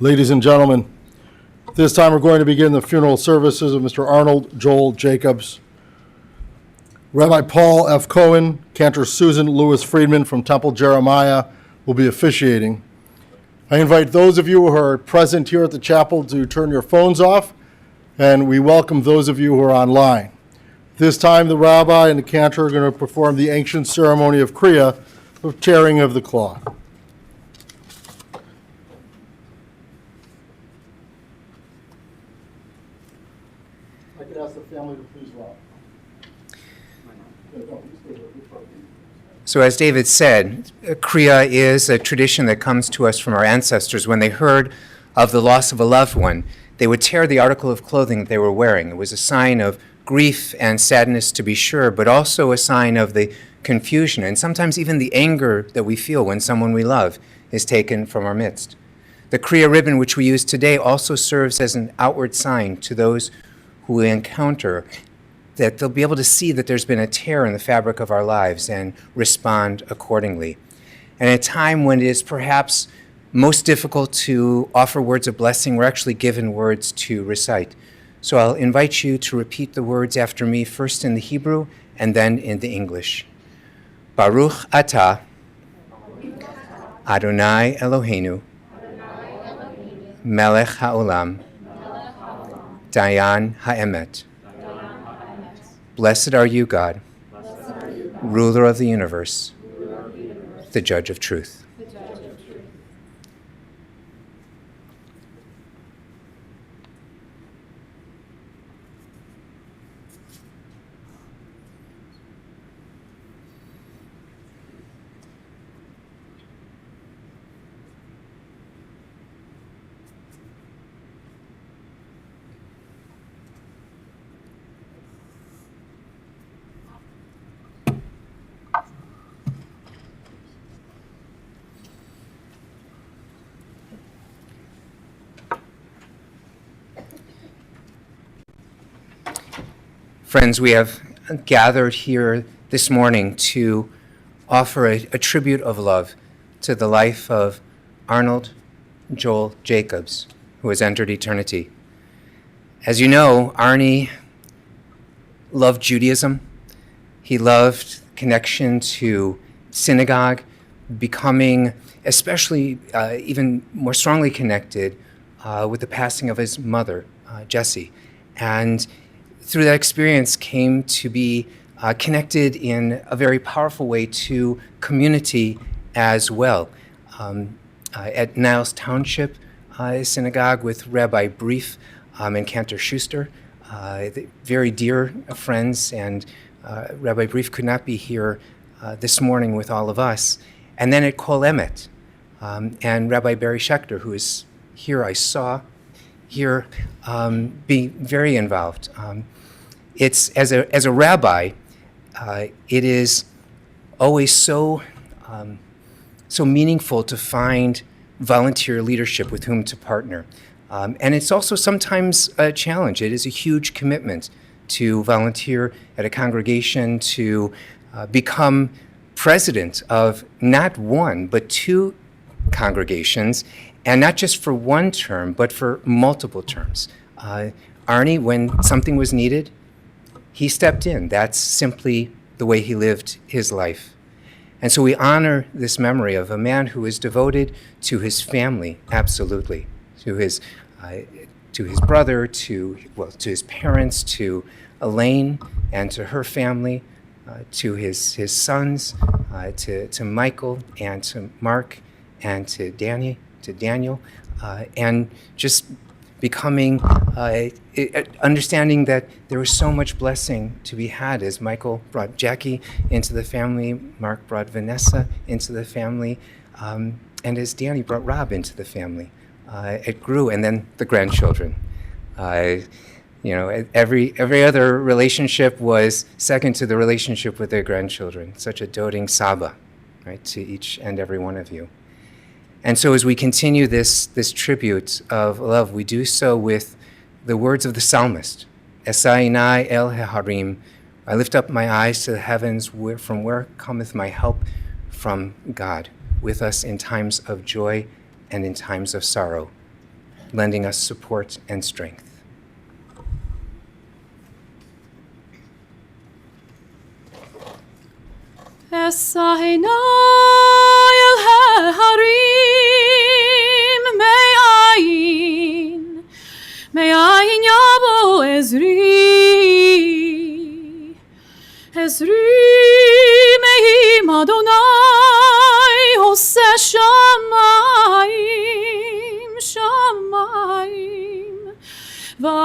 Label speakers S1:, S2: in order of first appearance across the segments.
S1: Ladies and gentlemen, this time we're going to begin the funeral services of Mr. Arnold Joel Jacobs. Rabbi Paul F. Cohen, Cantor Susan Lewis Friedman from Temple Jeremiah will be officiating. I invite those of you who are present here at the chapel to turn your phones off, and we welcome those of you who are online. This time the rabbi and the cantor are going to perform the ancient ceremony of Kriya, of tearing of the cloth. I could ask the family to please rise.
S2: So as David said, Kriya is a tradition that comes to us from our ancestors. When they heard of the loss of a loved one, they would tear the article of clothing that they were wearing. It was a sign of grief and sadness, to be sure, but also a sign of the confusion and sometimes even the anger that we feel when someone we love is taken from our midst. The Kriya ribbon, which we use today, also serves as an outward sign to those who we encounter, that they'll be able to see that there's been a tear in the fabric of our lives and respond accordingly. And at a time when it is perhaps most difficult to offer words of blessing, we're actually given words to recite. So I'll invite you to repeat the words after me, first in the Hebrew and then in the English. Baruch atah Adonai Eloheinu Melech haolam Dayan ha'emet. Blessed are you, God, ruler of the universe, the judge of truth. Friends, we have gathered here this morning to offer a tribute of love to the life of Arnold Joel Jacobs, who has entered eternity. As you know, Arnie loved Judaism. He loved connection to synagogue, becoming especially even more strongly connected with the passing of his mother, Jessie. And through that experience came to be connected in a very powerful way to community as well. At Niles Township Synagogue with Rabbi Brief and Cantor Schuster, very dear friends, and Rabbi Brief could not be here this morning with all of us. And then at Kol Emet, and Rabbi Barry Schechter, who is here, I saw here, be very involved. It's as a rabbi, it is always so meaningful to find volunteer leadership with whom to partner, and it's also sometimes a challenge. It is a huge commitment to volunteer at a congregation, to become president of not one but two congregations, and not just for one term but for multiple terms. Arnie, when something was needed, he stepped in. That's simply the way he lived his life. And so we honor this memory of a man who is devoted to his family, absolutely, to his brother, to his parents, to Elayne and to her family, to his sons, to Michael and to Marc and to Daniel, and just becoming, understanding that there was so much blessing to be had as Michael brought Jackie into the family, Marc brought Vanessa into the family, and as Danny brought Rob into the family. It grew, and then the grandchildren. Every other relationship was second to the relationship with their grandchildren. Such a doting Saba, right, to each and every one of you. And so as we continue this tribute of love, we do so with the words of the psalmist, Esainai el heharim, I lift up my eyes to the heavens, from where cometh my help? From God, with us in times of joy and in times of sorrow. lending us support and strength.
S3: אשא עיני אל ההרים מאין יבוא עזרי מעם אדוני עושה שמיים וארץ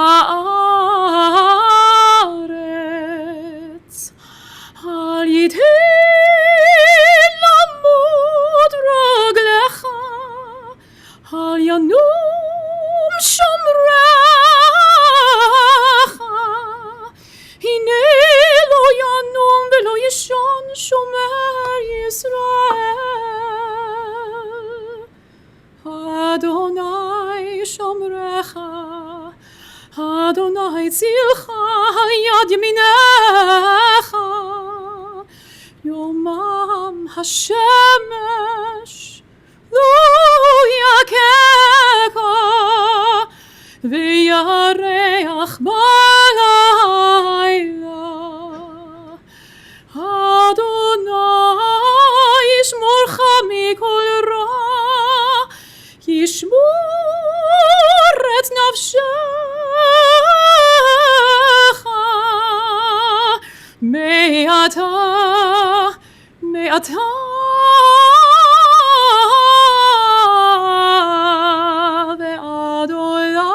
S3: על יתהן למוד רגלך על ינום שומרך הנה לא ינום ולא ישן שומר ישראל אדוני שומרך אדוני צילך על יד ימינך יומם השמש לא יכך וירח בלילה אדוני ישמורך מכל רע ישמור את נפשך מעתה ועד עולם.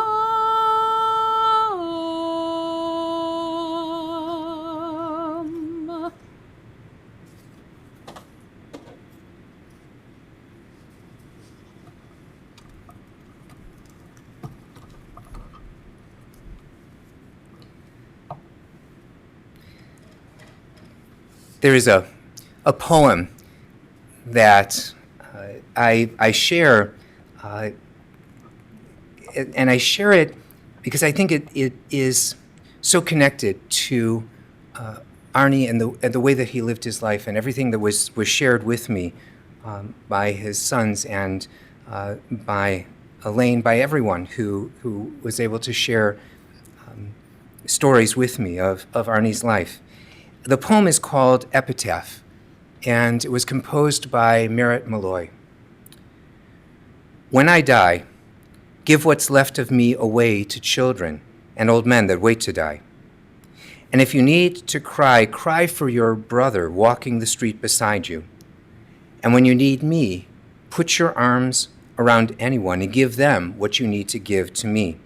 S2: There is a poem that I share, and I share it because I think it is so connected to Arnie and the way that he lived his life and everything that was shared with me by his sons and by Elayne, by everyone who was able to share stories with me of Arnie's life. The poem is called Epitaph, and it was composed by Merritt Malloy. When I die, give what's left of me away to children and old men that wait to die. And if you need to cry, cry for your brother walking the street beside you. And when you need me, put your arms around anyone and give them what you need to give to me.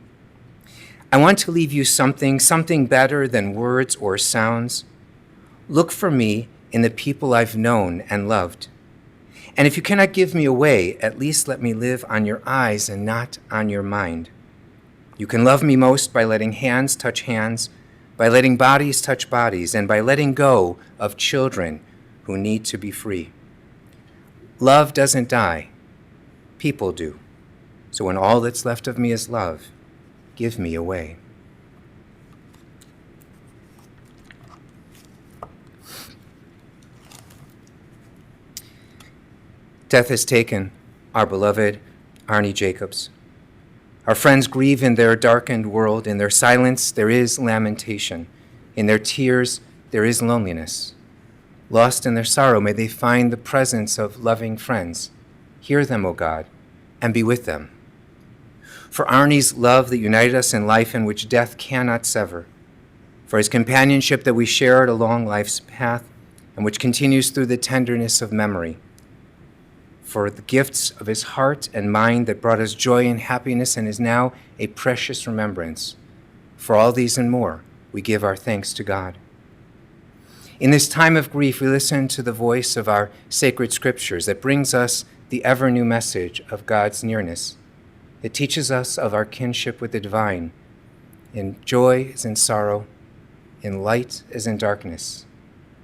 S2: I want to leave you something better than words or sounds. Look for me in the people I've known and loved. And if you cannot give me away, at least let me live on your eyes and not on your mind. You can love me most by letting hands touch hands, by letting bodies touch bodies, and by letting go of children who need to be free. Love doesn't die. People do. So when all that's left of me is love, give me away. Death has taken our beloved Arnie Jacobs. Our friends grieve in their darkened world. In their silence, there is lamentation. In their tears, there is loneliness. Lost in their sorrow, may they find the presence of loving friends. Hear them, O God, and be with them. For Arnie's love that united us in life and which death cannot sever. For his companionship that we shared along life's path and which continues through the tenderness of memory. For the gifts of his heart and mind that brought us joy and happiness and is now a precious remembrance. For all these and more, we give our thanks to God. In this time of grief, we listen to the voice of our sacred scriptures that brings us the ever-new message of God's nearness. It teaches us of our kinship with the divine, in joy as in sorrow, in light as in darkness,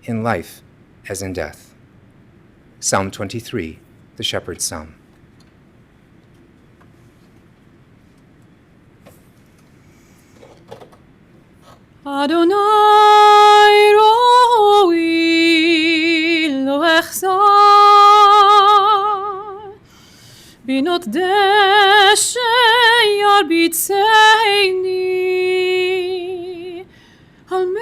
S2: in life as in death. Psalm 23, the Shepherd's Psalm.
S3: Adonai roi lo echzar binot deshe תרביצני על מי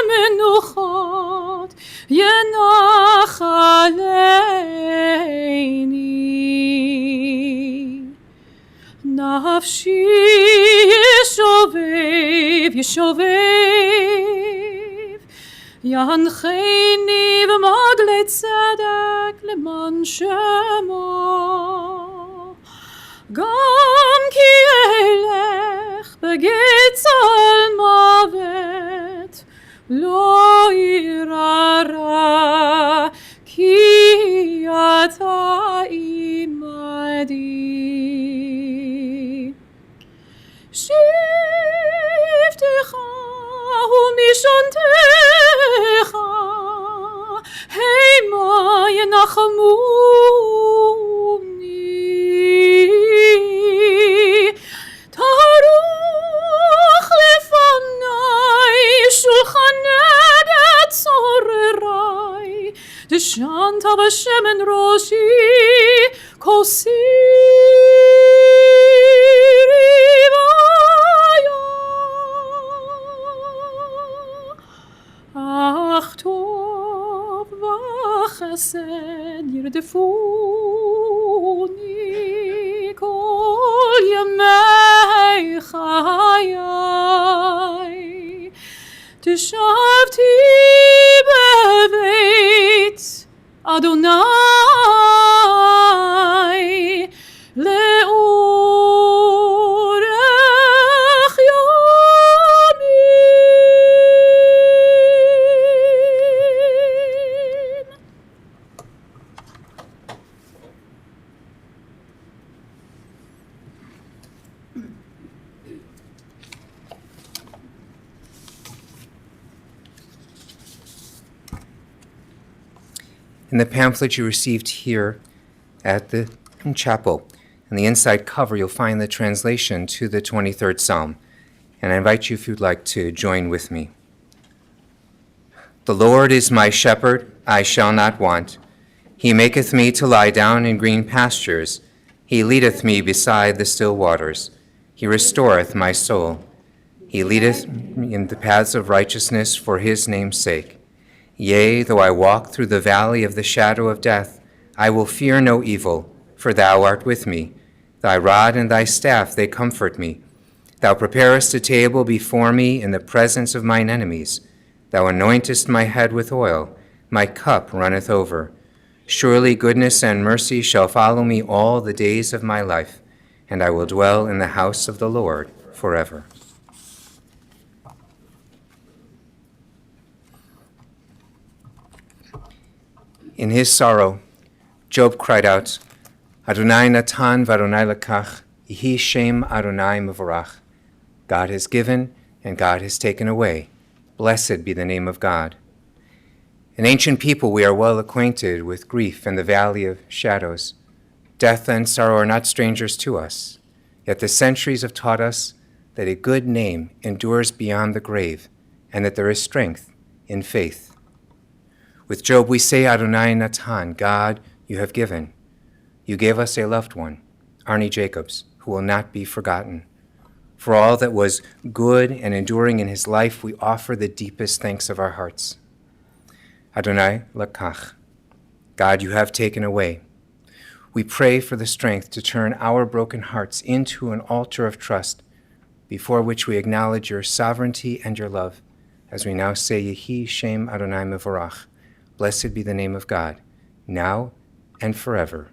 S3: מנוחות ינח עליני נפשי ישובב ינחני במעגלי צדק למען שמו גם כי אלך בגצל מוות לא אירא רע כי אתה עמדי שבטך ומשענתך המה ינחמוני תערוך לפני שולחנך צורריי דשנת בשמן ראשי כוסי אך טוב וחסד ירדפוני כל ימי חיי תשבתי בבית אדוני לאורך ימים.
S2: In the pamphlet you received here at the chapel, in the inside cover, you'll find the translation to the 23rd Psalm. And I invite you, if you'd like, to join with me. The Lord is my shepherd, I shall not want. He maketh me to lie down in green pastures. He leadeth me beside the still waters. He restoreth my soul. He leadeth me in the paths of righteousness for his name's sake. Yea, though I walk through the valley of the shadow of death, I will fear no evil, for thou art with me. Thy rod and thy staff, they comfort me. Thou preparest a table before me in the presence of mine enemies. Thou anointest my head with oil. My cup runneth over. Surely goodness and mercy shall follow me all the days of my life, and I will dwell in the house of the Lord forever. In his sorrow, Job cried out, Adonai natan v'Adonai lekach, Yehi shem Adonai mevorach. God has given and God has taken away. Blessed be the name of God. In ancient people, we are well acquainted with grief and the valley of shadows. Death and sorrow are not strangers to us. Yet the centuries have taught us that a good name endures beyond the grave and that there is strength in faith. With Job, we say, Adonai natan, God, you have given. You gave us a loved one, Arnie Jacobs, who will not be forgotten. For all that was good and enduring in his life, we offer the deepest thanks of our hearts. Adonai lekach, God, you have taken away. We pray for the strength to turn our broken hearts into an altar of trust, before which we acknowledge your sovereignty and your love, as we now say, Yehi shem Adonai mevorach. Blessed be the name of God, now and forever.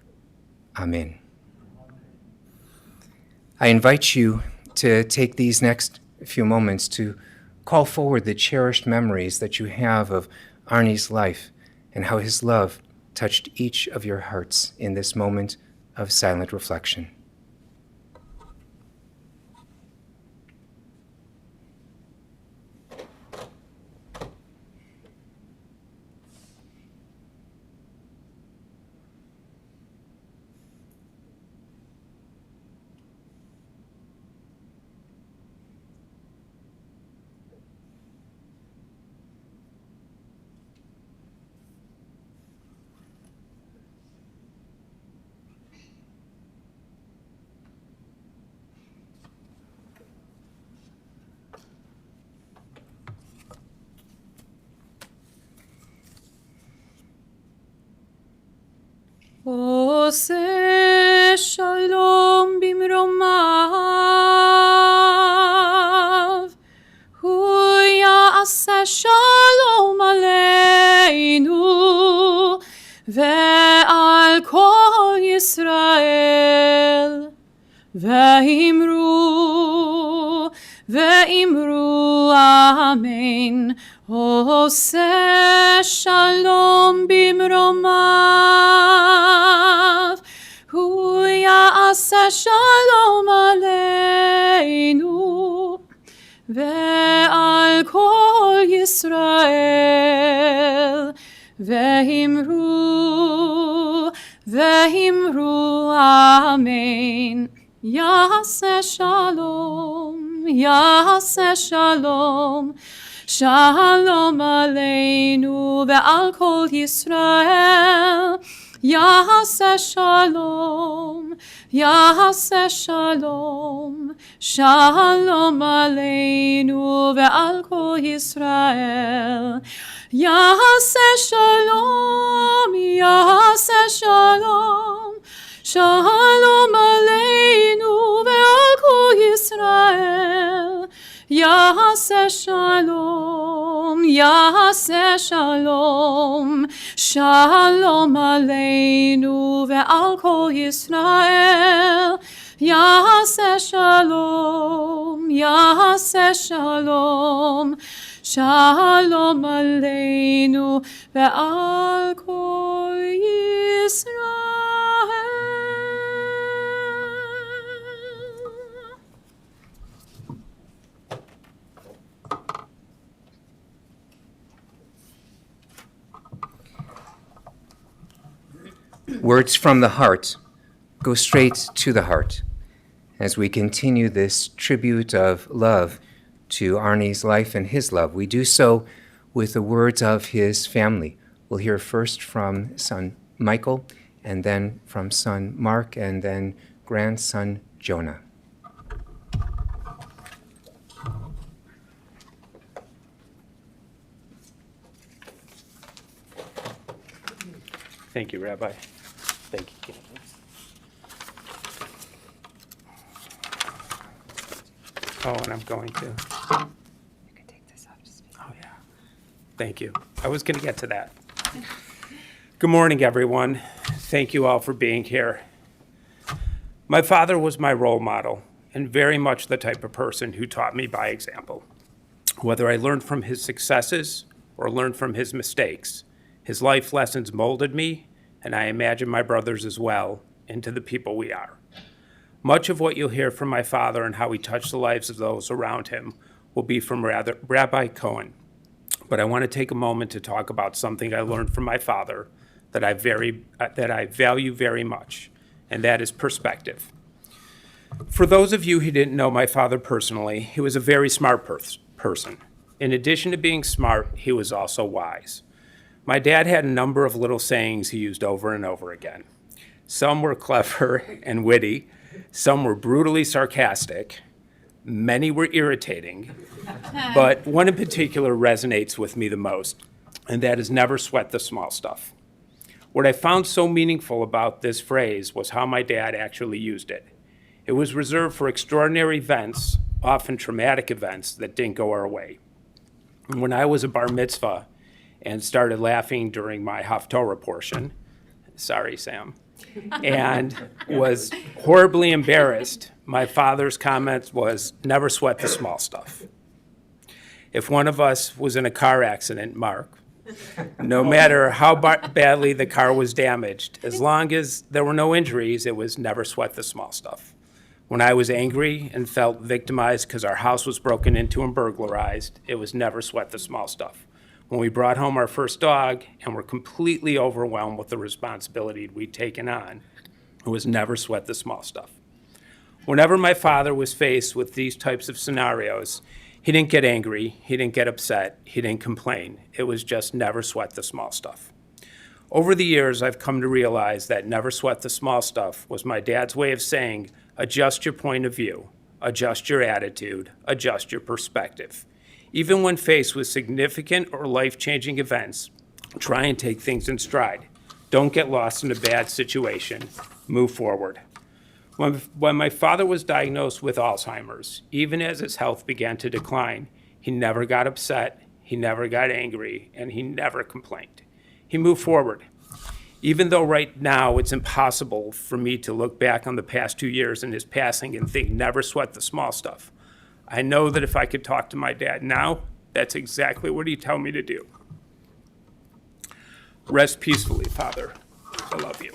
S2: Amen. I invite you to take these next few moments to call forward the cherished memories that you have of Arnie's life and how his love touched each of your hearts in this moment of silent reflection.
S3: עושה שלום במרומיו, הוא יעשה שלום עלינו ועל כל ישראל, ואמרו אמן. עושה שלום במרומיו, הוא יעשה שלום עלינו ועל כל ישראל, ואמרו אמן. יעשה שלום, יעשה שלום, שלום עלינו ועל כל ישראל. יעשה שלום, יעשה שלום, שלום עלינו ועל כל ישראל. יעשה שלום, יעשה שלום, שלום עלינו ועל כל ישראל. יעשה שלום, יעשה שלום, שלום עלינו ועל כל ישראל. יעשה שלום, יעשה שלום, שלום עלינו ועל כל ישראל.
S2: Words from the heart go straight to the heart as we continue this tribute of love to Arnie's life and his love. We do so with the words of his family. We'll hear first from son Michael, and then from son Marc, and then grandson Jonah.
S4: Thank you, Rabbi. Thank you. Oh, and I'm going to. You can take this off. Oh, yeah. Thank you. I was going to get to that. Good morning, everyone. Thank you all for being here. My father was my role model and very much the type of person who taught me by example. Whether I learned from his successes or learned from his mistakes, his life lessons molded me, and I imagine my brothers as well, into the people we are. Much of what you'll hear from my father and how he touched the lives of those around him will be from Rabbi Cohen. But I want to take a moment to talk about something I learned from my father that I value very much, and that is perspective. For those of you who didn't know my father personally, he was a very smart person. In addition to being smart, he was also wise. My dad had a number of little sayings he used over and over again. Some were clever and witty, some were brutally sarcastic, many were irritating, but one in particular resonates with me the most, and that is never sweat the small stuff. What I found so meaningful about this phrase was how my dad actually used it. It was reserved for extraordinary events, often traumatic events that didn't go our way. When I was a bar mitzvah and started laughing during my Haftorah portion, sorry, Sam, and was horribly embarrassed, my father's comment was, never sweat the small stuff. If one of us was in a car accident, Marc, no matter how badly the car was damaged, as long as there were no injuries, it was never sweat the small stuff. When I was angry and felt victimized because our house was broken into and burglarized, it was never sweat the small stuff. When we brought home our first dog and were completely overwhelmed with the responsibility we'd taken on, it was never sweat the small stuff. Whenever my father was faced with these types of scenarios, he didn't get angry, he didn't get upset, he didn't complain. It was just never sweat the small stuff. Over the years, I've come to realize that never sweat the small stuff was my dad's way of saying, adjust your point of view, adjust your attitude, adjust your perspective. Even when faced with significant or life-changing events, try and take things in stride. Don't get lost in a bad situation. Move forward. When my father was diagnosed with Alzheimer's, even as his health began to decline, he never got upset, he never got angry, and he never complained. He moved forward. Even though right now it's impossible for me to look back on the past 2 years and his passing and think, never sweat the small stuff, I know that if I could talk to my dad now, that's exactly what he'd tell me to do. Rest peacefully, Father. I love you.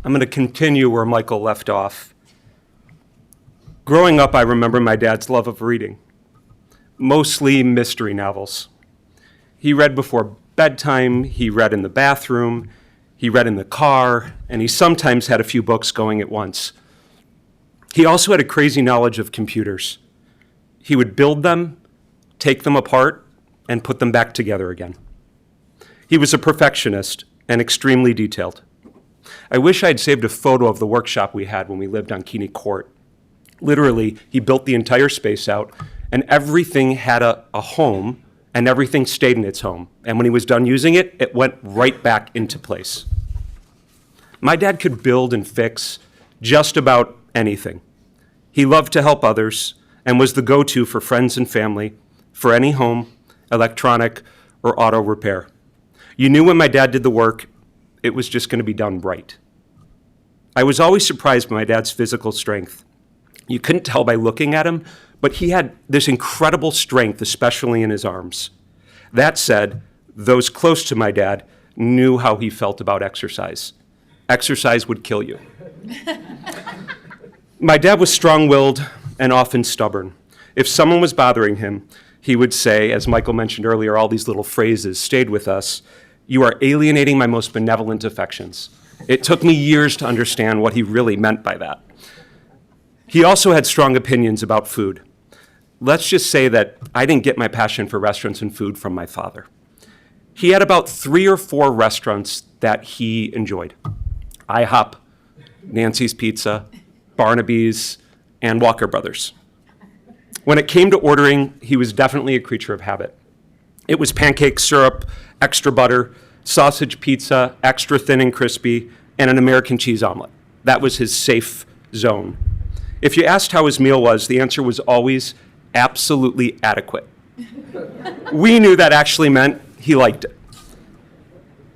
S5: I'm going to continue where Michael left off. Growing up, I remember my dad's love of reading, mostly mystery novels. He read before bedtime, he read in the bathroom, he read in the car, and he sometimes had a few books going at once. He also had a crazy knowledge of computers. He would build them, take them apart, and put them back together again. He was a perfectionist and extremely detailed. I wish I'd saved a photo of the workshop we had when we lived on Keeney Court. Literally, he built the entire space out, and everything had a home, and everything stayed in its home. And when he was done using it, it went right back into place. My dad could build and fix just about anything. He loved to help others and was the go-to for friends and family for any home, electronic, or auto repair. You knew when my dad did the work, it was just going to be done right. I was always surprised by my dad's physical strength. You couldn't tell by looking at him, but he had this incredible strength, especially in his arms. That said, those close to my dad knew how he felt about exercise. Exercise would kill you. My dad was strong-willed and often stubborn. If someone was bothering him, he would say, as Michael mentioned earlier, all these little phrases stayed with us, "You are alienating my most benevolent affections." It took me years to understand what he really meant by that. He also had strong opinions about food. Let's just say that I didn't get my passion for restaurants and food from my father. He had about 3 or 4 restaurants that he enjoyed. IHOP, Nancy's Pizza, Barnaby's, and Walker Brothers. When it came to ordering, he was definitely a creature of habit. It was pancake syrup, extra butter, sausage pizza, extra thin and crispy, and an American cheese omelet. That was his safe zone. If you asked how his meal was, the answer was always absolutely adequate. We knew that actually meant he liked it.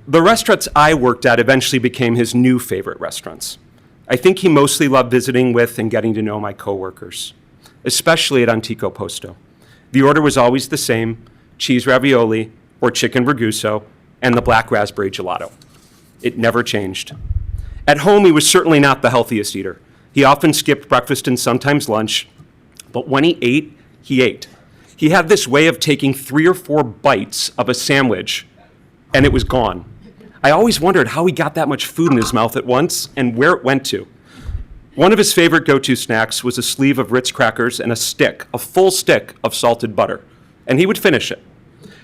S5: The restaurants I worked at eventually became his new favorite restaurants. I think he mostly loved visiting with and getting to know my coworkers, especially at Antico Posto. The order was always the same: cheese ravioli or chicken ragusa and the black raspberry gelato. It never changed. At home, he was certainly not the healthiest eater. He often skipped breakfast and sometimes lunch, but when he ate, he ate. He had this way of taking 3 or 4 bites of a sandwich, and it was gone. I always wondered how he got that much food in his mouth at once and where it went to. One of his favorite go-to snacks was a sleeve of Ritz crackers and a full stick of salted butter, and he would finish it.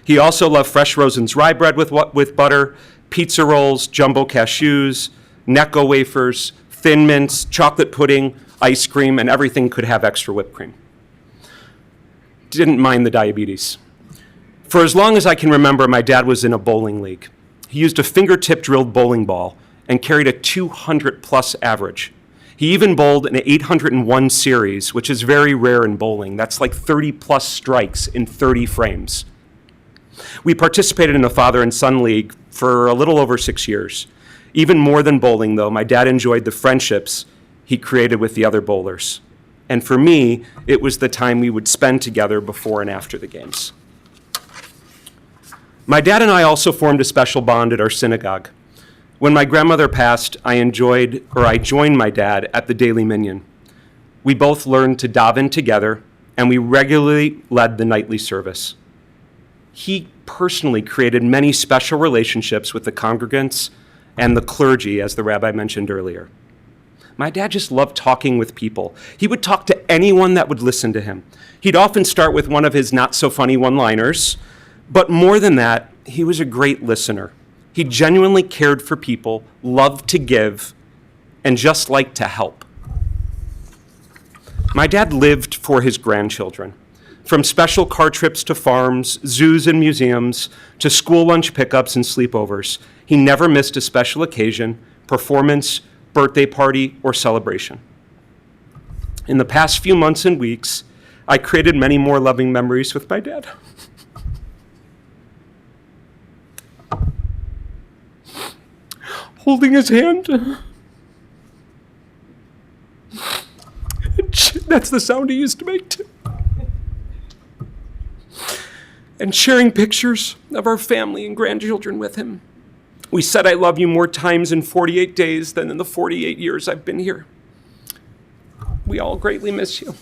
S5: He also loved fresh Rosen's rye bread with butter, pizza rolls, jumbo cashews, Necco wafers, Thin Mints, chocolate pudding, ice cream, and everything could have extra whipped cream. Didn't mind the diabetes. For as long as I can remember, my dad was in a bowling league. He used a fingertip drilled bowling ball and carried a 200-plus average. He even bowled an 801 series, which is very rare in bowling. That's like 30-plus strikes in 30 frames. We participated in a father and son league for a little over 6 years. Even more than bowling, though, my dad enjoyed the friendships he created with the other bowlers. And for me, it was the time we would spend together before and after the games. My dad and I also formed a special bond at our synagogue. When my grandmother passed, I joined my dad at the Daily Minyan. We both learned to daven together, and we regularly led the nightly service. He personally created many special relationships with the congregants and the clergy, as the rabbi mentioned earlier. My dad just loved talking with people. He would talk to anyone that would listen to him. He'd often start with one of his not-so-funny one-liners, but more than that, he was a great listener. He genuinely cared for people, loved to give, and just liked to help. My dad lived for his grandchildren. From special car trips to farms, zoos and museums, to school lunch pickups and sleepovers, he never missed a special occasion, performance, birthday party, or celebration. In the past few months and weeks, I created many more loving memories with my dad. Holding his hand. That's the sound he used to make too. And sharing pictures of our family and grandchildren with him. We said I love you more times in 48 days than in the 48 years I've been here. We all greatly miss you.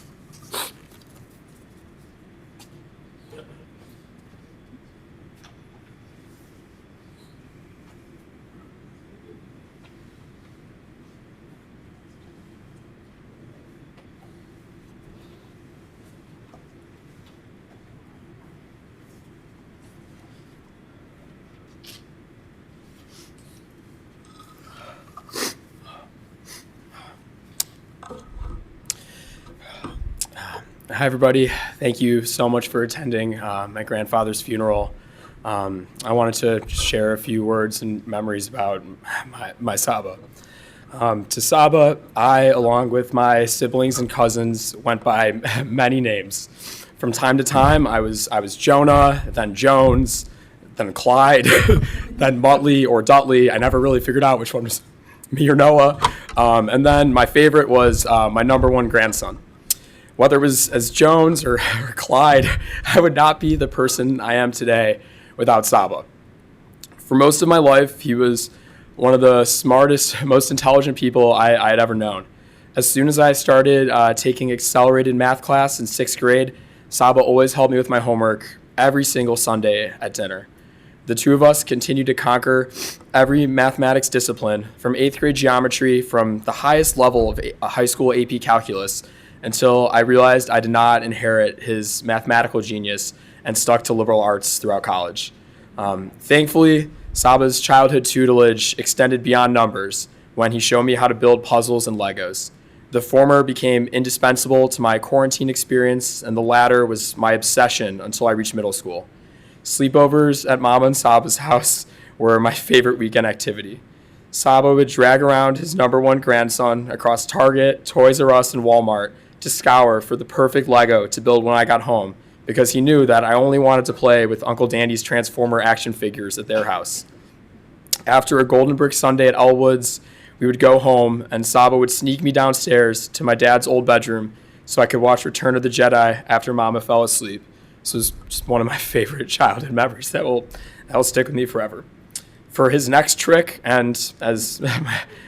S6: Hi, everybody. Thank you so much for attending my grandfather's funeral. I wanted to just share a few words and memories about my Saba. To Saba, I, along with my siblings and cousins, went by many names. From time to time, I was Jonah, then Jones, then Clyde, then Muttley or Dudley. I never really figured out which one was me or Noah. And then my favorite was my number one grandson. Whether it was as Jones or Clyde, I would not be the person I am today without Saba. For most of my life, he was one of the smartest, most intelligent people I had ever known. As soon as I started taking accelerated math class in 6th grade, Saba always helped me with my homework every single Sunday at dinner. The two of us continued to conquer every mathematics discipline, from 8th grade geometry, from the highest level of high school AP calculus, until I realized I did not inherit his mathematical genius and stuck to liberal arts throughout college. Thankfully, Saba's childhood tutelage extended beyond numbers when he showed me how to build puzzles and Legos. The former became indispensable to my quarantine experience, and the latter was my obsession until I reached middle school. Sleepovers at Mama and Saba's house were my favorite weekend activity. Saba would drag around his number one grandson across Target, Toys R Us, and Walmart to scour for the perfect Lego to build when I got home, because he knew that I only wanted to play with Uncle Dandy's Transformer action figures at their house. After a Golden Brick Sunday at Elwood's, we would go home, and Saba would sneak me downstairs to my dad's old bedroom so I could watch Return of the Jedi after Mama fell asleep. This was just one of my favorite childhood memories that will stick with me forever. For his next trick, and as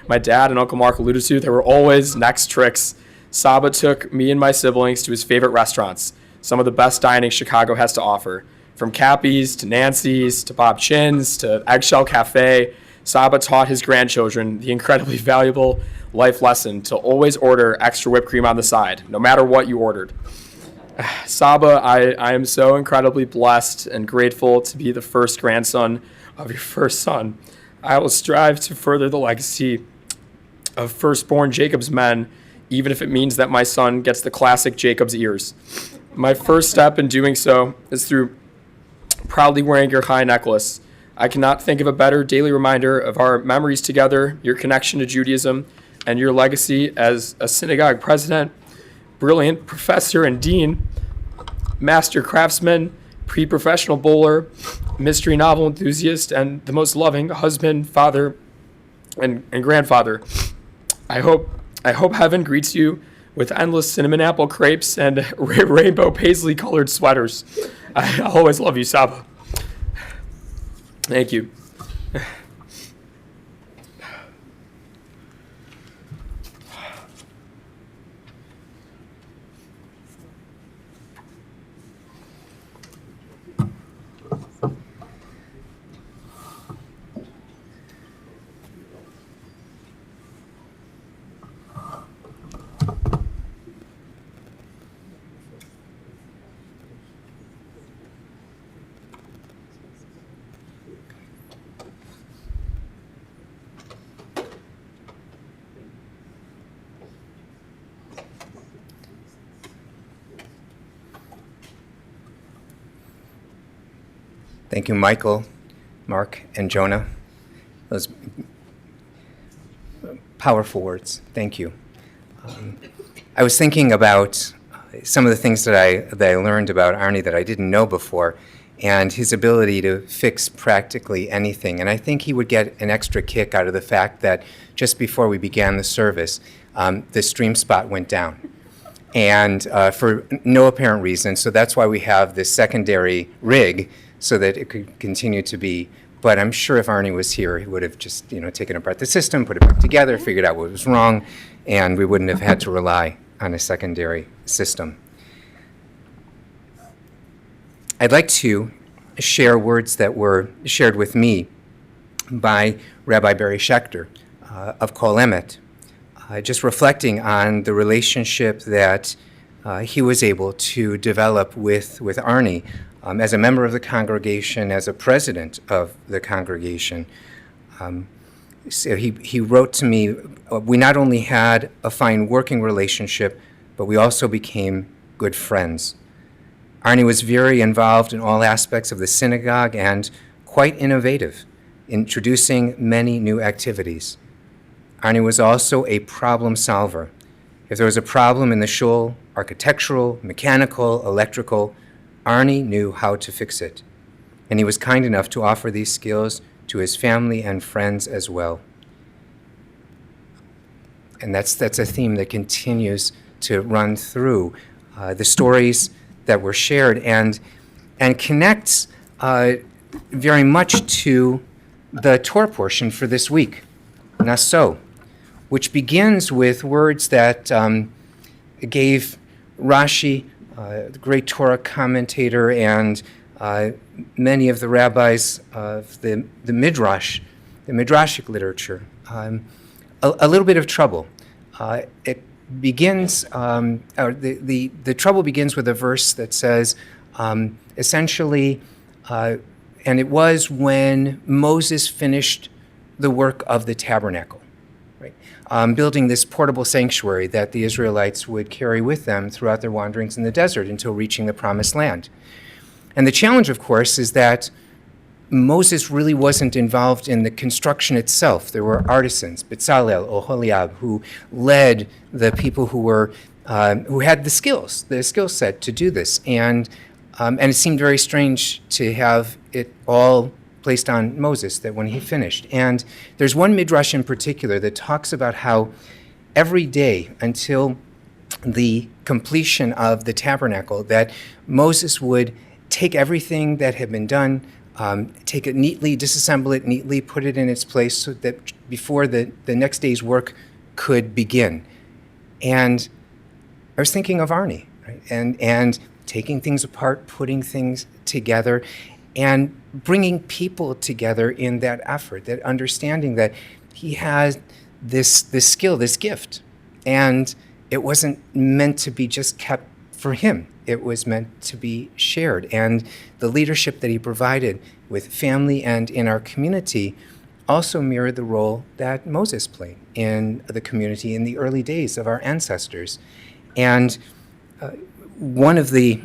S6: my dad and Uncle Marc alluded to, there were always next tricks, Saba took me and my siblings to his favorite restaurants, some of the best dining Chicago has to offer. From Cappy's to Nancy's to Bob Chin's to Eggshell Cafe, Saba taught his grandchildren the incredibly valuable life lesson to always order extra whipped cream on the side, no matter what you ordered. Saba, I am so incredibly blessed and grateful to be the first grandson of your first son. I will strive to further the legacy of firstborn Jacob's men, even if it means that my son gets the classic Jacob's ears. My first step in doing so is through proudly wearing your high necklace. I cannot think of a better daily reminder of our memories together, your connection to Judaism, and your legacy as a synagogue president, brilliant professor and dean, master craftsman, pre-professional bowler, mystery novel enthusiast, and the most loving husband, father, and grandfather. I hope heaven greets you with endless cinnamon apple crepes and rainbow paisley colored sweaters. I'll always love you, Saba. Thank you.
S2: Thank you, Michael, Marc, and Jonah. Those powerful words. Thank you. I was thinking about some of the things that I learned about Arnie that I didn't know before, and his ability to fix practically anything. And I think he would get an extra kick out of the fact that just before we began the service, the stream spot went down. And for no apparent reason, so that's why we have this secondary rig so that it could continue to be. But I'm sure if Arnie was here, he would have just taken apart the system, put it back together, figured out what was wrong, and we wouldn't have had to rely on a secondary system. I'd like to share words that were shared with me by Rabbi Barry Schechter of Kol Emet, just reflecting on the relationship that he was able to develop with Arnie as a member of the congregation, as a president of the congregation. So he wrote to me, we not only had a fine working relationship, but we also became good friends. Arnie was very involved in all aspects of the synagogue and quite innovative, introducing many new activities. Arnie was also a problem solver. If there was a problem in the shul, architectural, mechanical, electrical, Arnie knew how to fix it. And he was kind enough to offer these skills to his family and friends as well. And that's a theme that continues to run through the stories that were shared and connects very much to the Torah portion for this week, Naso, which begins with words that gave Rashi, the great Torah commentator, and many of the rabbis of the Midrash, the Midrashic literature, a little bit of trouble. It begins, the trouble begins with a verse that says, essentially, and it was when Moses finished the work of the tabernacle, right? Building this portable sanctuary that the Israelites would carry with them throughout their wanderings in the desert until reaching the Promised Land. And the challenge, of course, is that Moses really wasn't involved in the construction itself. There were artisans, Bezalel, Oholiab, who led the people who had the skill set to do this. And it seemed very strange to have it all placed on Moses, that when he finished. And there's one midrash in particular that talks about how every day until the completion of the tabernacle, that Moses would take everything that had been done, take it neatly, disassemble it neatly, put it in its place so that before the next day's work could begin. And I was thinking of Arnie, right? And taking things apart, putting things together, and bringing people together in that effort, that understanding that he has this skill, this gift, and it wasn't meant to be just kept for him. It was meant to be shared. And the leadership that he provided with family and in our community also mirrored the role that Moses played in the community in the early days of our ancestors. And one of the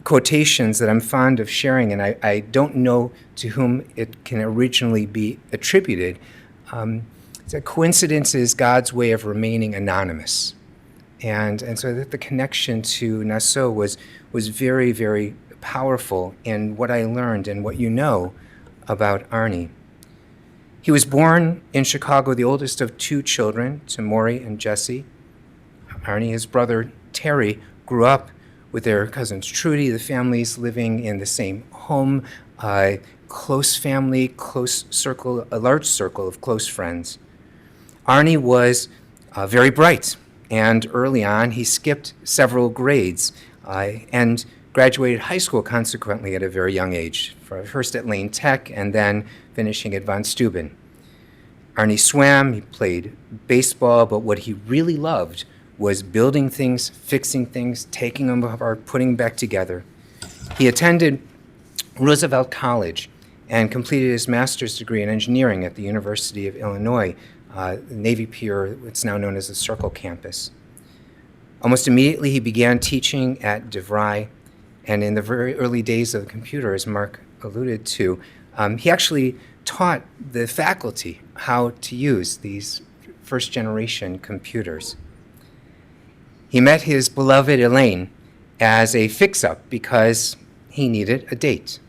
S2: quotations that I'm fond of sharing, and I don't know to whom it can originally be attributed, is that coincidence is God's way of remaining anonymous. And so that the connection to Naso was very, very powerful in what I learned and what you know about Arnie. He was born in Chicago, the oldest of two children, to Maury and Jesse. Arnie, his brother Terry, grew up with their cousins Trudy, the families living in the same home, close family, close circle, a large circle of close friends. Arnie was very bright. And early on, he skipped several grades and graduated high school consequently at a very young age, first at Elayne Tech and then finishing at Von Steuben. Arnie swam, he played baseball, but what he really loved was building things, fixing things, taking them apart, putting them back together. He attended Roosevelt College and completed his master's degree in engineering at the University of Illinois, Navy Pier, it's now known as the Circle campus. Almost immediately, he began teaching at DeVry, and in the very early days of the computer, as Marc alluded to, he actually taught the faculty how to use these first-generation computers. He met his beloved Elayne as a fix-up because he needed a date.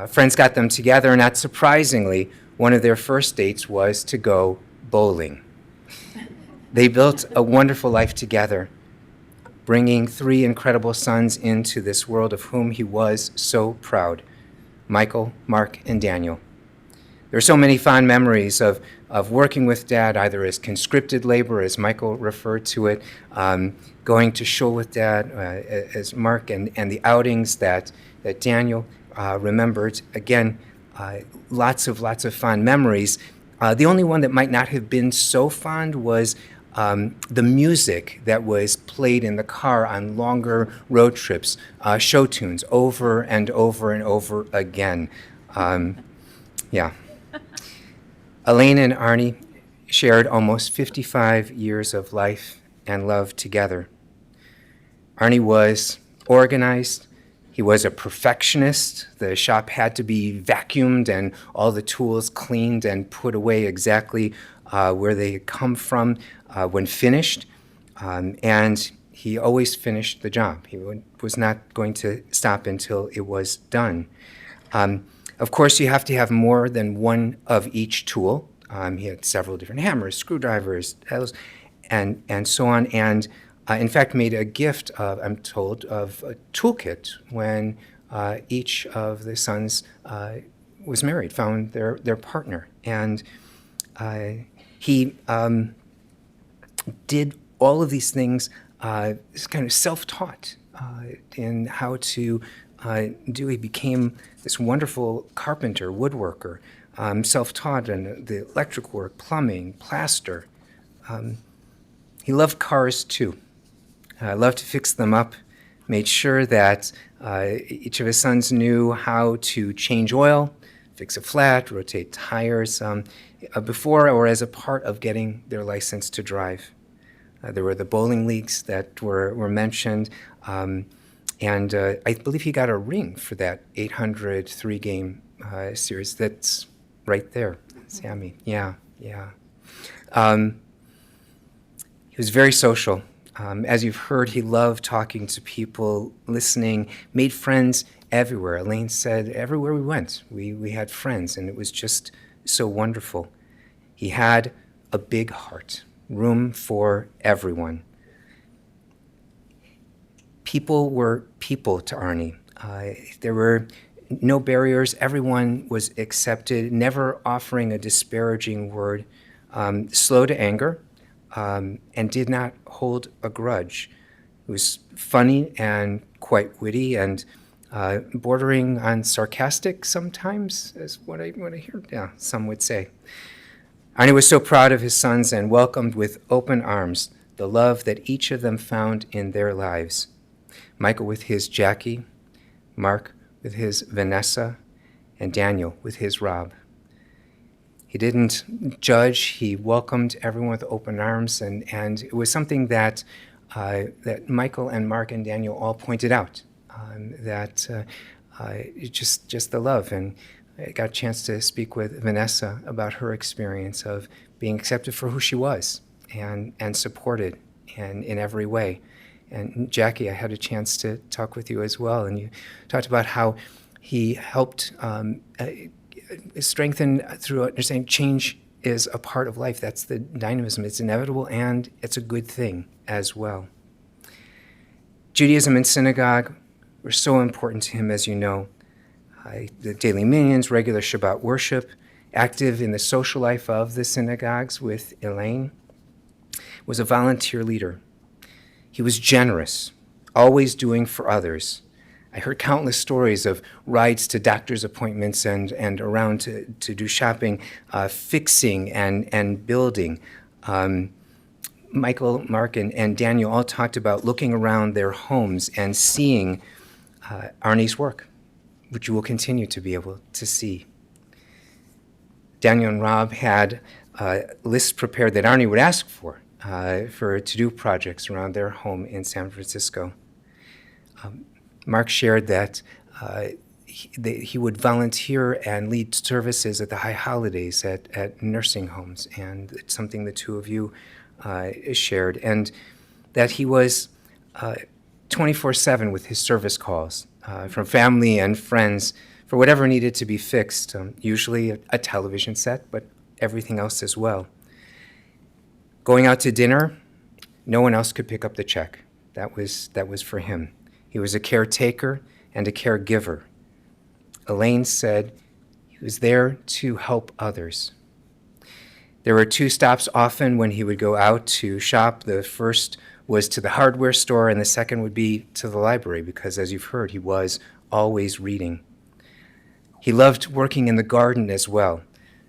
S2: Friends got them together, and not surprisingly, one of their first dates was to go bowling. They built a wonderful life together, bringing 3 incredible sons into this world of whom he was so proud: Michael, Marc, and Daniel. There are so many fond memories of working with Dad, either as conscripted labor, as Michael referred to it, going to shul with Dad, as Marc, and the outings that Daniel remembered. Again, lots of fond memories. The only one that might not have been so fond was the music that was played in the car on longer road trips, show tunes over and over and over again. Yeah. Elayne and Arnie shared almost 55 years of life and love together. Arnie was organized. He was a perfectionist. The shop had to be vacuumed and all the tools cleaned and put away exactly where they had come from when finished. And he always finished the job. He was not going to stop until it was done. Of course, you have to have more than one of each tool. He had several different hammers, screwdrivers, and so on. And in fact, made a gift, I'm told, of a toolkit when each of the sons was married, found their partner. And he did all of these things, kind of self-taught in how to do. He became this wonderful carpenter, woodworker, self-taught in the electric work, plumbing, plaster. He loved cars too. Loved to fix them up, made sure that each of his sons knew how to change oil, fix a flat, rotate tires, before or as a part of getting their license to drive. There were the bowling leagues that were mentioned, and I believe he got a ring for that 800 3-game series. That's right there, Sammy. Yeah. He was very social. As you've heard, he loved talking to people, listening, made friends everywhere. Elayne said everywhere we went, we had friends, and it was just so wonderful. He had a big heart, room for everyone. People were people to Arnie. There were no barriers. Everyone was accepted, never offering a disparaging word, slow to anger, and did not hold a grudge. It was funny and quite witty and bordering on sarcastic sometimes, is what I hear. Yeah, some would say. Arnie was so proud of his sons and welcomed with open arms the love that each of them found in their lives. Michael with his Jackie, Marc with his Vanessa, and Daniel with his Rob. He didn't judge. He welcomed everyone with open arms, and it was something that Michael and Marc and Daniel all pointed out, just the love. And I got a chance to speak with Vanessa about her experience of being accepted for who she was and supported in every way. And Jackie, I had a chance to talk with you as well, and you talked about how he helped strengthen through understanding change is a part of life. That's the dynamism. It's inevitable, and it's a good thing as well. Judaism and synagogue were so important to him, as you know. The daily minyan, regular Shabbat worship, active in the social life of the synagogues with Elayne, was a volunteer leader. He was generous, always doing for others. I heard countless stories of rides to doctor's appointments and around to do shopping, fixing and building. Michael, Marc, and Daniel all talked about looking around their homes and seeing Arnie's work, which you will continue to be able to see. Daniel and Rob had lists prepared that Arnie would ask for to-do projects around their home in San Francisco. Marc shared that he would volunteer and lead services at the high holidays at nursing homes, and it's something the two of you shared, and that he was 24/7 with his service calls from family and friends for whatever needed to be fixed, usually a television set, but everything else as well. Going out to dinner, no one else could pick up the check. That was for him. He was a caretaker and a caregiver. Elayne said he was there to help others. There were two stops often when he would go out to shop. The first was to the hardware store, and the second would be to the library, because as you've heard, he was always reading. He loved working in the garden as well.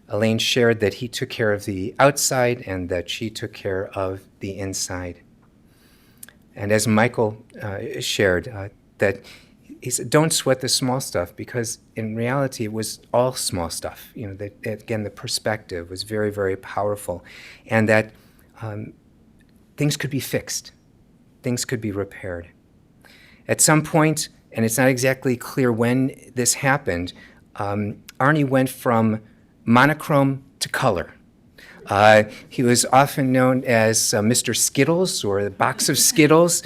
S2: Elayne shared that he took care of the outside and that she took care of the inside. And as Michael shared, that he said, don't sweat the small stuff, because in reality it was all small stuff. Again, the perspective was very, very powerful, and that things could be fixed, things could be repaired. At some point, and it's not exactly clear when this happened, Arnie went from monochrome to color. He was often known as Mr. Skittles, or the box of Skittles,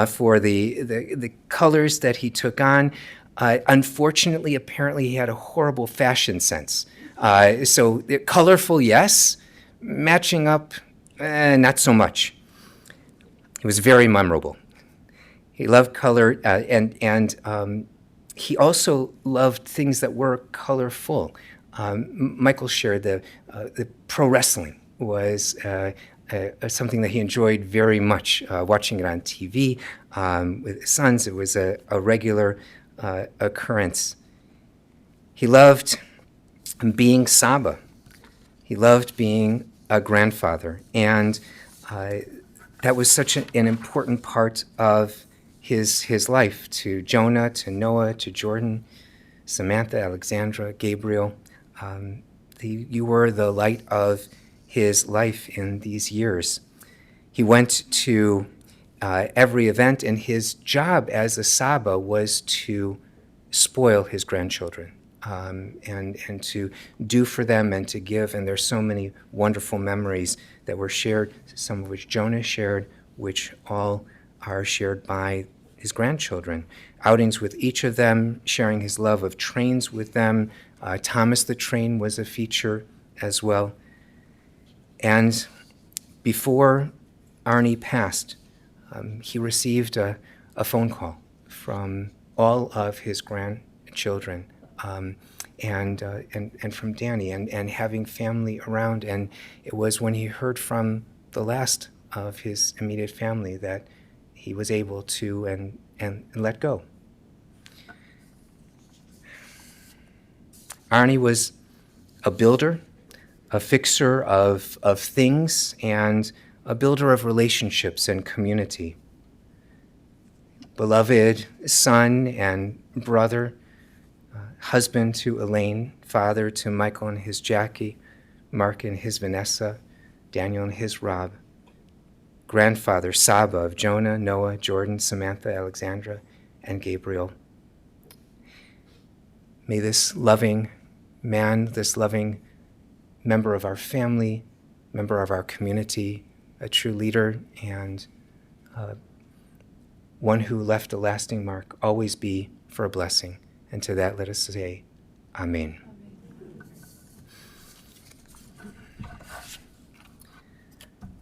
S2: for the colors that he took on. Unfortunately, apparently, he had a horrible fashion sense. So colorful, yes. Matching up, not so much. He was very memorable. He loved color, and he also loved things that were colorful. Michael shared the pro wrestling was something that he enjoyed very much, watching it on TV with his sons. It was a regular occurrence. He loved being Saba. He loved being a grandfather, and that was such an important part of his life, to Jonah, to Noah, to Jordyn, Samantha, Alexandra, Gabriel. You were the light of his life in these years. He went to every event, and his job as a Saba was to spoil his grandchildren, and to do for them and to give. And there's so many wonderful memories that were shared, some of which Jonah shared, which all are shared by his grandchildren. Outings with each of them, sharing his love of trains with them. Thomas the Train was a feature as well. And before Arnie passed, he received a phone call from all of his grandchildren, and from Danny, and having family around. And it was when he heard from the last of his immediate family that he was able to and let go. Arnie was a builder, a fixer of things, and a builder of relationships and community. Beloved son and brother, husband to Elayne, father to Michael and his Jackie, Marc and his Vanessa, Daniel and his Rob, grandfather, Saba of Jonah, Noah, Jordyn, Samantha, Alexandra, and Gabriel. May this loving man, this loving member of our family, member of our community, a true leader, and one who left a lasting mark, always be for a blessing. And to that, let us say, Amen.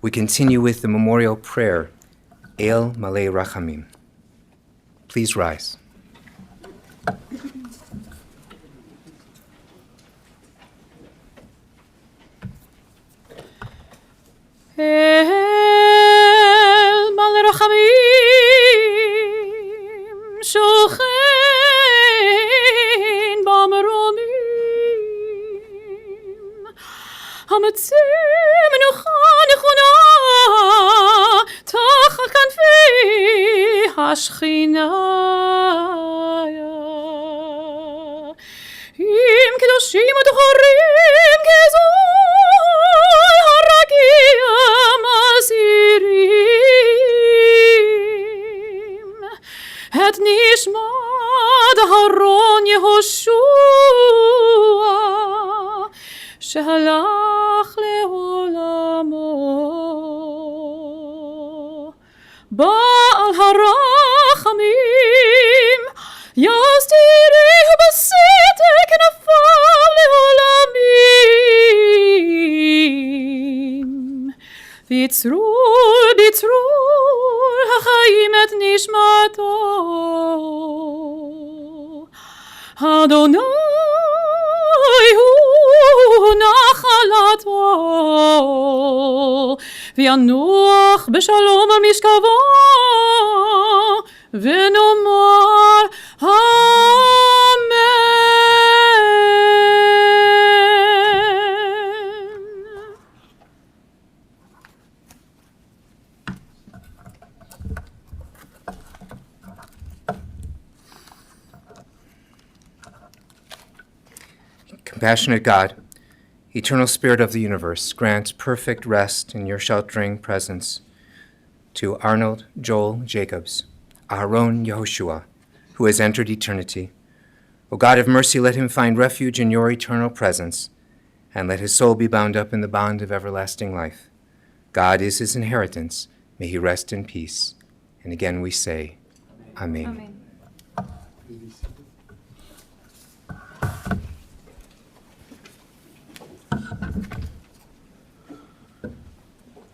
S2: We continue with the memorial prayer, El Malei Rachamim. Please rise.
S3: El Malei Rachamim, Shochen B'Maromim, Hametzim Menucha Nechona Tachat Kanfi Hashchina, Im Kedoshim U'Tochorim Kezol Harakim Asirim, Et Nishmat עד אהרון יהושע שהלך לעולמו. בעל הרחמים יסתירי בסתר כנפיו לעולמים. בצרור בצרור החיים את נשמתו. אדוני הוא נחלתו וינוח בשלום במשכבו ונאמר אמן.
S2: Compassionate God, eternal Spirit of the universe, grant perfect rest in your sheltering presence to Arnold Joel Jacobs, Aharon Yehoshua, who has entered eternity. O God of mercy, let him find refuge in your eternal presence, and let his soul be bound up in the bond of everlasting life. God is his inheritance. May he rest in peace. And again we say, Amen.
S3: Amen.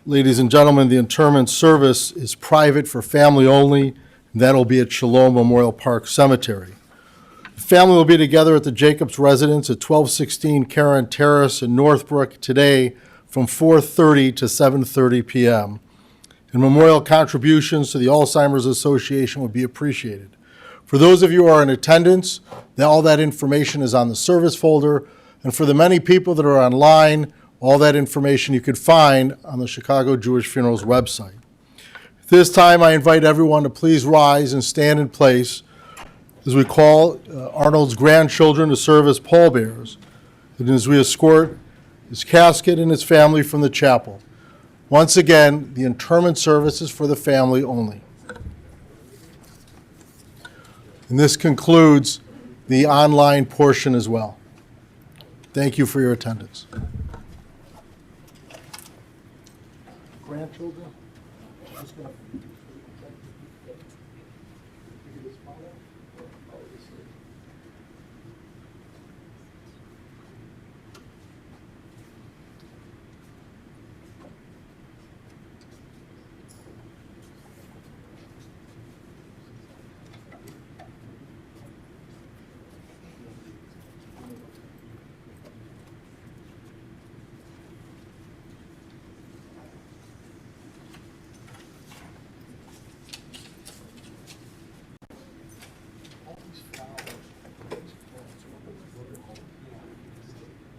S1: Ladies and gentlemen, the interment service is private for family only, and that'll be at Shalom Memorial Park Cemetery. The family will be together at the Jacobs residence at 1216 Karen Terrace in Northbrook today from 4:30 to 7:30 p.m. And memorial contributions to the Alzheimer's Association would be appreciated. For those of you who are in attendance, all that information is on the service folder, and for the many people that are online, all that information you could find on the Chicago Jewish Funerals website. At this time, I invite everyone to please rise and stand in place as we call Arnold's grandchildren to serve as pallbearers, and as we escort his casket and his family from the chapel. Once again, the interment service is for the family only. And this concludes the online portion as well. Thank you for your attendance. Grandchildren?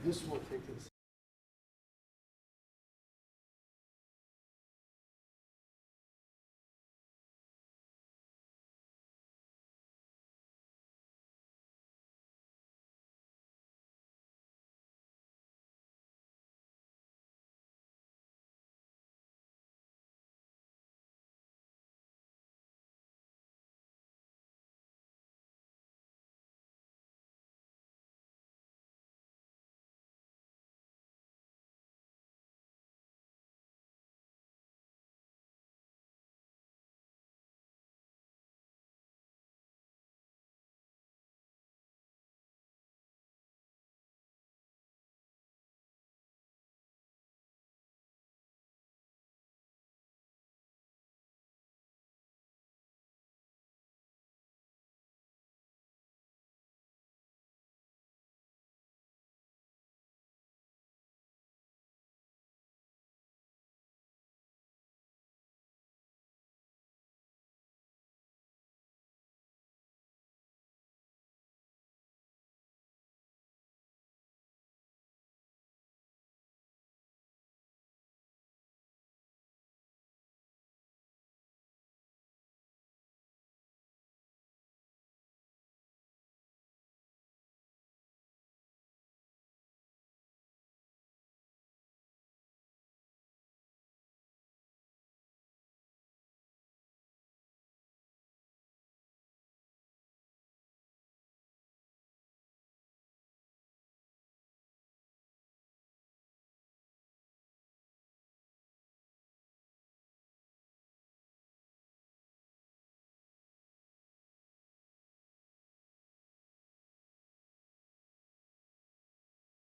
S1: This will take this.